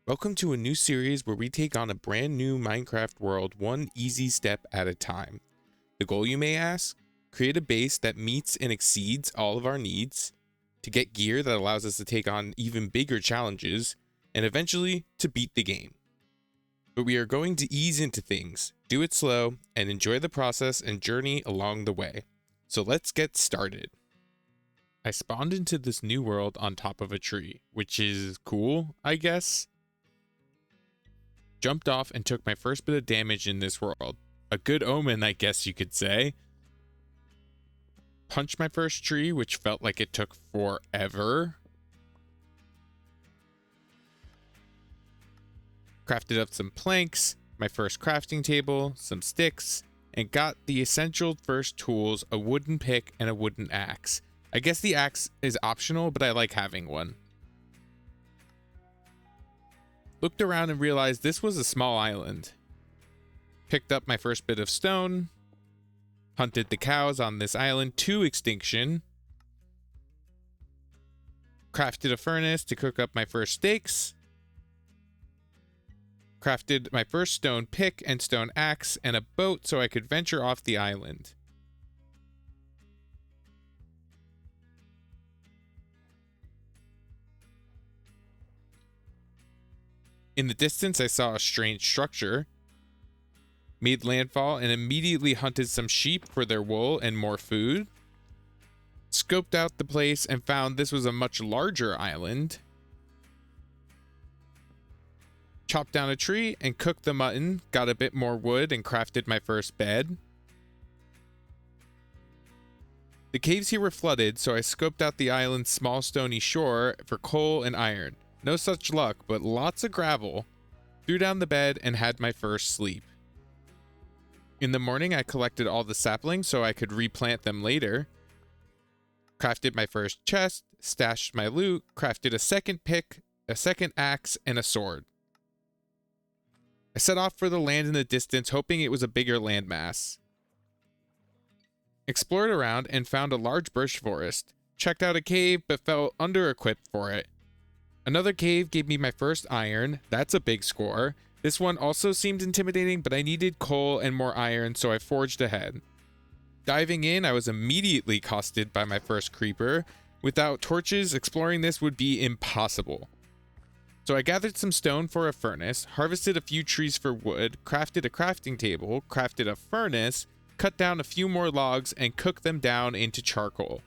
Welcome to a new series where we take on a brand new Minecraft world one easy step at a time. The goal, you may ask? Create a base that meets and exceeds all of our needs, to get gear that allows us to take on even bigger challenges, and eventually to beat the game. But we are going to ease into things, do it slow, and enjoy the process and journey along the way. So let's get started. I spawned into this new world on top of a tree, which is cool, I guess. Jumped off and took my first bit of damage in this world. A good omen, I guess you could say. Punched my first tree, which felt like it took forever. Crafted up some planks, my first crafting table, some sticks, and got the essential first tools, a wooden pick and a wooden axe. I guess the axe is optional, but I like having one. Looked around and realized this was a small island. Picked up my first bit of stone. Hunted the cows on this island to extinction. Crafted a furnace to cook up my first steaks. Crafted my first stone pick and stone axe and a boat so I could venture off the island. In the distance, I saw a strange structure. Made landfall and immediately hunted some sheep for their wool and more food. Scoped out the place and found this was a much larger island. Chopped down a tree and cooked the mutton, got a bit more wood and crafted my first bed. The caves here were flooded, so I scoped out the island's small stony shore for coal and iron. No such luck, but lots of gravel. Threw down the bed and had my first sleep. In the morning, I collected all the saplings so I could replant them later. Crafted my first chest, stashed my loot, crafted a second pick, a second axe, and a sword. I set off for the land in the distance, hoping it was a bigger landmass. Explored around and found a large birch forest. Checked out a cave, but felt under-equipped for it. Another cave gave me my first iron. That's a big score. This one also seemed intimidating, but I needed coal and more iron, so I forged ahead. Diving in, I was immediately accosted by my first creeper. Without torches, exploring this would be impossible. So I gathered some stone for a furnace, harvested a few trees for wood, crafted a crafting table, crafted a furnace, cut down a few more logs, and cooked them down into charcoal.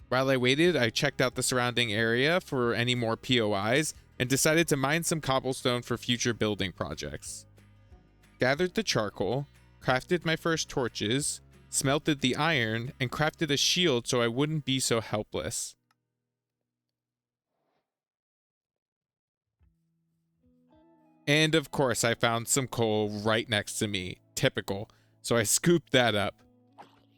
While I waited, I checked out the surrounding area for any more POIs and decided to mine some cobblestone for future building projects. Gathered the charcoal, crafted my first torches, smelted the iron, and crafted a shield so I wouldn't be so helpless. And of course, I found some coal right next to me. Typical. So I scooped that up.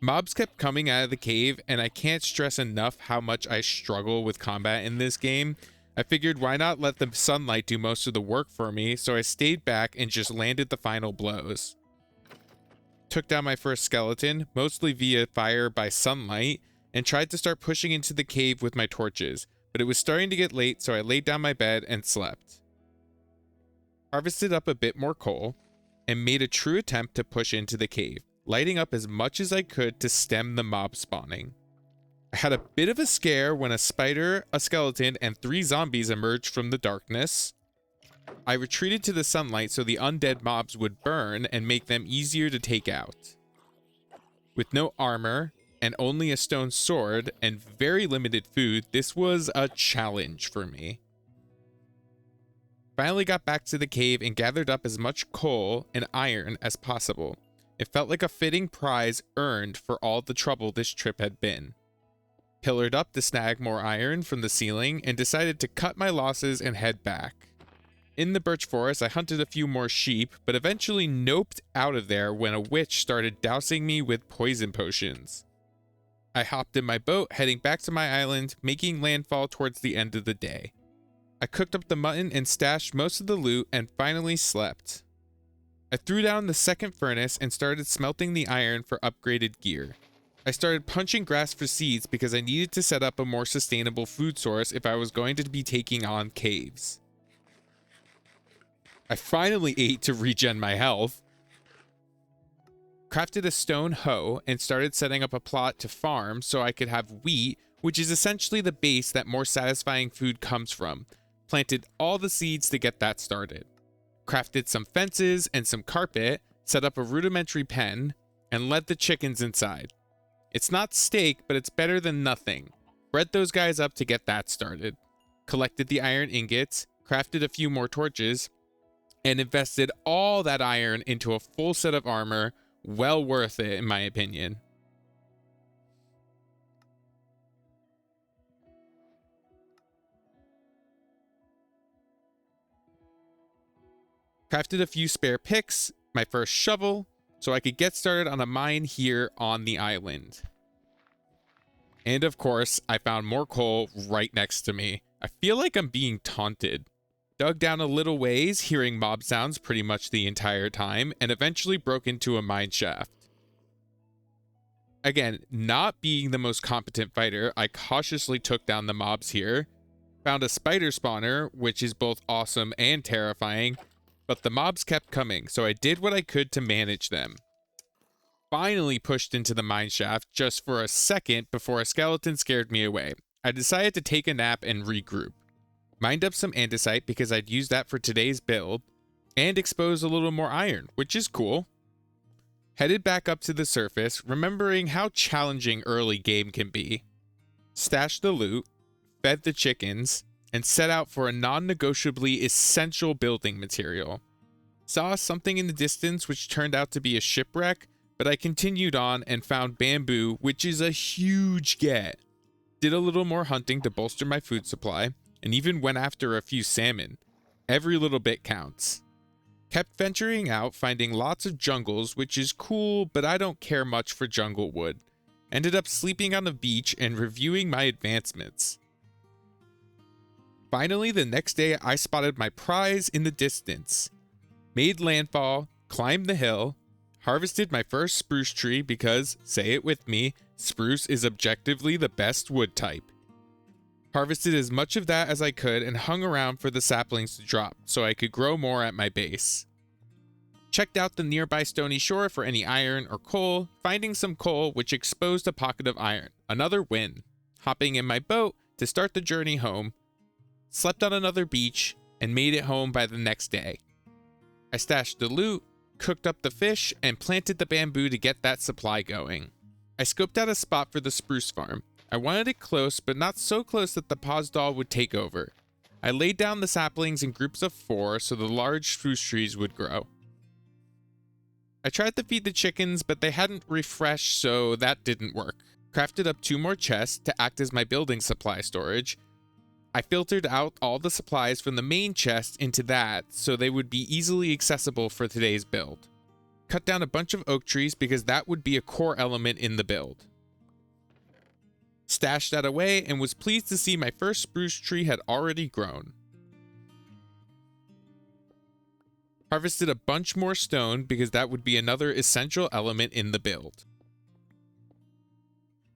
Mobs kept coming out of the cave, and I can't stress enough how much I struggle with combat in this game. I figured why not let the sunlight do most of the work for me, so I stayed back and just landed the final blows. Took down my first skeleton, mostly via fire by sunlight, and tried to start pushing into the cave with my torches, but it was starting to get late, so I laid down my bed and slept. Harvested up a bit more coal, and made a true attempt to push into the cave, lighting up as much as I could to stem the mob spawning. I had a bit of a scare when a spider, a skeleton, and 3 zombies emerged from the darkness. I retreated to the sunlight so the undead mobs would burn and make them easier to take out. With no armor, and only a stone sword, and very limited food, this was a challenge for me. Finally got back to the cave and gathered up as much coal and iron as possible. It felt like a fitting prize earned for all the trouble this trip had been. Pillared up to snag more iron from the ceiling and decided to cut my losses and head back. In the birch forest, I hunted a few more sheep, but eventually noped out of there when a witch started dousing me with poison potions. I hopped in my boat, heading back to my island, making landfall towards the end of the day. I cooked up the mutton and stashed most of the loot and finally slept. I threw down the second furnace and started smelting the iron for upgraded gear. I started punching grass for seeds because I needed to set up a more sustainable food source if I was going to be taking on caves. I finally ate to regen my health. Crafted a stone hoe and started setting up a plot to farm so I could have wheat, which is essentially the base that more satisfying food comes from. Planted all the seeds to get that started. Crafted some fences and some carpet, set up a rudimentary pen, and led the chickens inside. It's not steak, but it's better than nothing. Bred those guys up to get that started. Collected the iron ingots, crafted a few more torches, and invested all that iron into a full set of armor. Well worth it, in my opinion. Crafted a few spare picks, my first shovel, so I could get started on a mine here on the island. And of course, I found more coal right next to me. I feel like I'm being taunted. Dug down a little ways, hearing mob sounds pretty much the entire time, and eventually broke into a mine shaft. Again, not being the most competent fighter, I cautiously took down the mobs here. Found a spider spawner, which is both awesome and terrifying, but the mobs kept coming, so I did what I could to manage them. Finally pushed into the mine shaft just for a second before a skeleton scared me away. I decided to take a nap and regroup. Mined up some andesite because I'd use that for today's build, and expose a little more iron, which is cool. Headed back up to the surface, remembering how challenging early game can be. Stashed the loot, fed the chickens, and set out for a non-negotiably essential building material. Saw something in the distance which turned out to be a shipwreck, but I continued on and found bamboo, which is a huge get. Did a little more hunting to bolster my food supply, and even went after a few salmon. Every little bit counts. Kept venturing out, finding lots of jungles, which is cool, but I don't care much for jungle wood. Ended up sleeping on the beach and reviewing my advancements. Finally, the next day, I spotted my prize in the distance. Made landfall, climbed the hill, harvested my first spruce tree because, say it with me, spruce is objectively the best wood type. Harvested as much of that as I could and hung around for the saplings to drop so I could grow more at my base. Checked out the nearby stony shore for any iron or coal, finding some coal which exposed a pocket of iron. Another win. Hopping in my boat to start the journey home. Slept on another beach and made it home by the next day. I stashed the loot, cooked up the fish, and planted the bamboo to get that supply going. I scoped out a spot for the spruce farm. I wanted it close, but not so close that the Pawsdoll would take over. I laid down the saplings in groups of 4 so the large spruce trees would grow. I tried to feed the chickens, but they hadn't refreshed, so that didn't work. Crafted up 2 more chests to act as my building supply storage. I filtered out all the supplies from the main chest into that, so they would be easily accessible for today's build. Cut down a bunch of oak trees because that would be a core element in the build. Stashed that away and was pleased to see my first spruce tree had already grown. Harvested a bunch more stone because that would be another essential element in the build.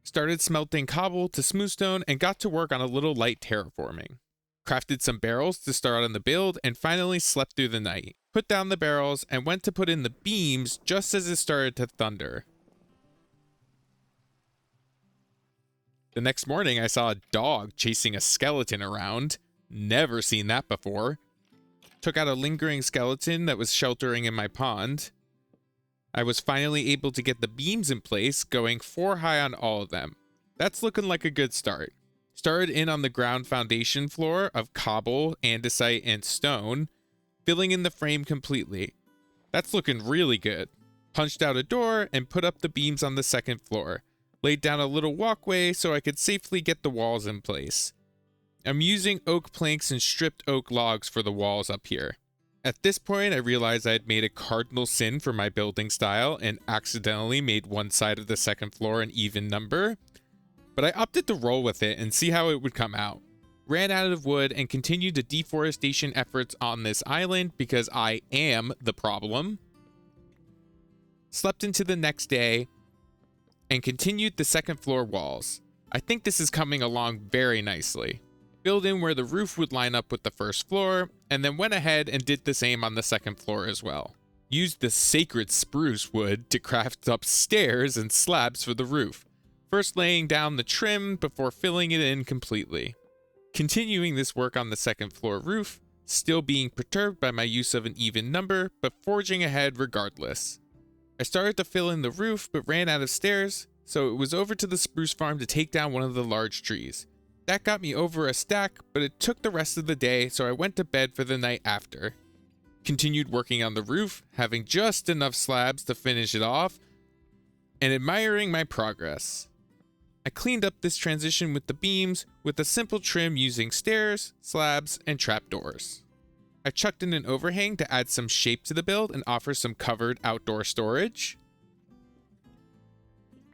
Started smelting cobble to smooth stone and got to work on a little light terraforming. Crafted some barrels to start on the build and finally slept through the night. Put down the barrels and went to put in the beams just as it started to thunder. The next morning, I saw a dog chasing a skeleton around. Never seen that before. Took out a lingering skeleton that was sheltering in my pond. I was finally able to get the beams in place, going 4 high on all of them. That's looking like a good start. Started in on the ground foundation floor of cobble, andesite, and stone, filling in the frame completely. That's looking really good. Punched out a door and put up the beams on the second floor. Laid down a little walkway so I could safely get the walls in place. I'm using oak planks and stripped oak logs for the walls up here. At this point, I realized I had made a cardinal sin for my building style and accidentally made one side of the second floor an even number, but I opted to roll with it and see how it would come out. Ran out of wood and continued the deforestation efforts on this island because I am the problem. Slept into the next day and continued the second floor walls. I think this is coming along very nicely. filled in where the roof would line up with the first floor, and then went ahead and did the same on the second floor as well. Used the sacred spruce wood to craft up stairs and slabs for the roof, first laying down the trim before filling it in completely. Continuing this work on the second floor roof, still being perturbed by my use of an even number, but forging ahead regardless. I started to fill in the roof, but ran out of stairs, so it was over to the spruce farm to take down one of the large trees. That got me over a stack, but it took the rest of the day, so I went to bed for the night after. Continued working on the roof, having just enough slabs to finish it off, and admiring my progress. I cleaned up this transition with the beams with a simple trim using stairs, slabs, and trapdoors. I chucked in an overhang to add some shape to the build and offer some covered outdoor storage.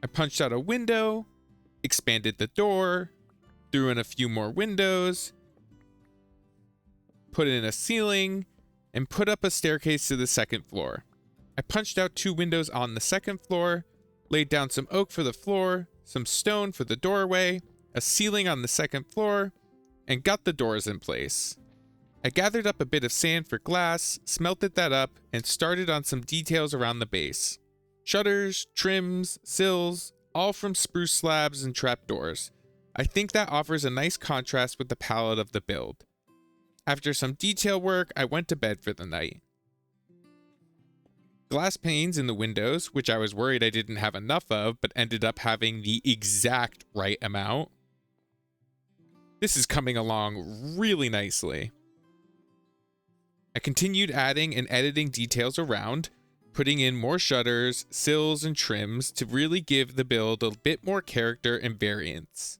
I punched out a window, expanded the door, threw in a few more windows, put in a ceiling, and put up a staircase to the second floor. I punched out 2 windows on the second floor, laid down some oak for the floor, some stone for the doorway, a ceiling on the second floor, and got the doors in place. I gathered up a bit of sand for glass, smelted that up, and started on some details around the base. Shutters, trims, sills, all from spruce slabs and trapdoors. I think that offers a nice contrast with the palette of the build. After some detail work, I went to bed for the night. Glass panes in the windows, which I was worried I didn't have enough of, but ended up having the exact right amount. This is coming along really nicely. I continued adding and editing details around, putting in more shutters, sills, and trims to really give the build a bit more character and variance.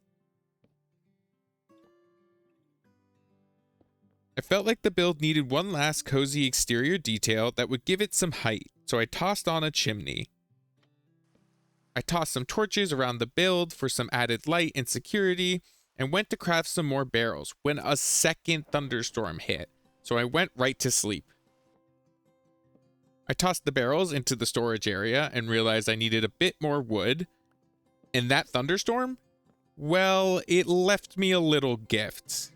I felt like the build needed one last cozy exterior detail that would give it some height, so I tossed on a chimney. I tossed some torches around the build for some added light and security, and went to craft some more barrels when a second thunderstorm hit, so I went right to sleep. I tossed the barrels into the storage area and realized I needed a bit more wood, and that thunderstorm, well, it left me a little gift.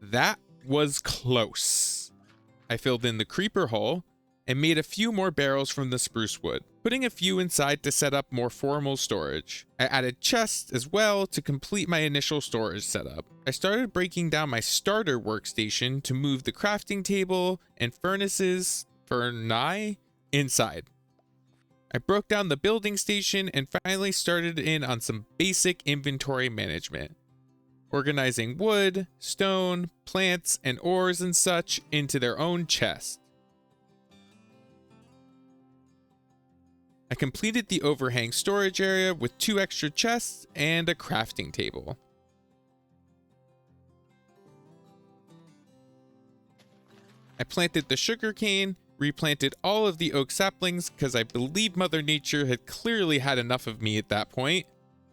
That was close. I filled in the creeper hole and made a few more barrels from the spruce wood, putting a few inside to set up more formal storage. I added chests as well to complete my initial storage setup. I started breaking down my starter workstation to move the crafting table and furnaces inside. I broke down the building station and finally started in on some basic inventory management, organizing wood, stone, plants, and ores and such into their own chest. I completed the overhang storage area with 2 extra chests and a crafting table. I planted the sugarcane, replanted all of the oak saplings because I believe Mother Nature had clearly had enough of me at that point.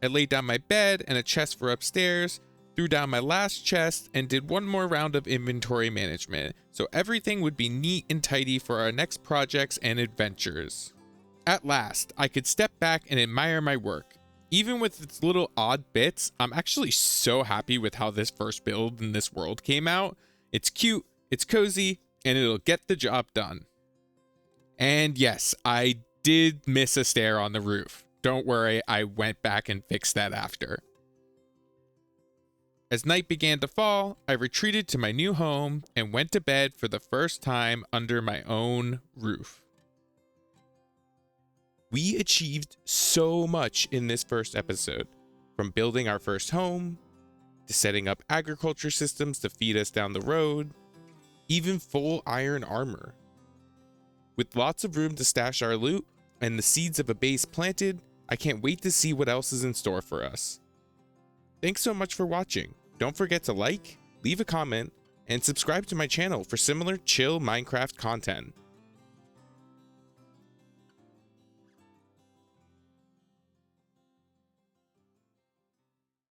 I laid down my bed and a chest for upstairs, threw down my last chest, and did one more round of inventory management, so everything would be neat and tidy for our next projects and adventures. At last, I could step back and admire my work. Even with its little odd bits, I'm actually so happy with how this first build in this world came out. It's cute, it's cozy, and it'll get the job done. And yes, I did miss a stair on the roof. Don't worry, I went back and fixed that after. As night began to fall, I retreated to my new home and went to bed for the first time under my own roof. We achieved so much in this first episode, from building our first home, to setting up agriculture systems to feed us down the road, even full iron armor. With lots of room to stash our loot and the seeds of a base planted, I can't wait to see what else is in store for us. Thanks so much for watching. Don't forget to like, leave a comment, and subscribe to my channel for similar chill Minecraft content.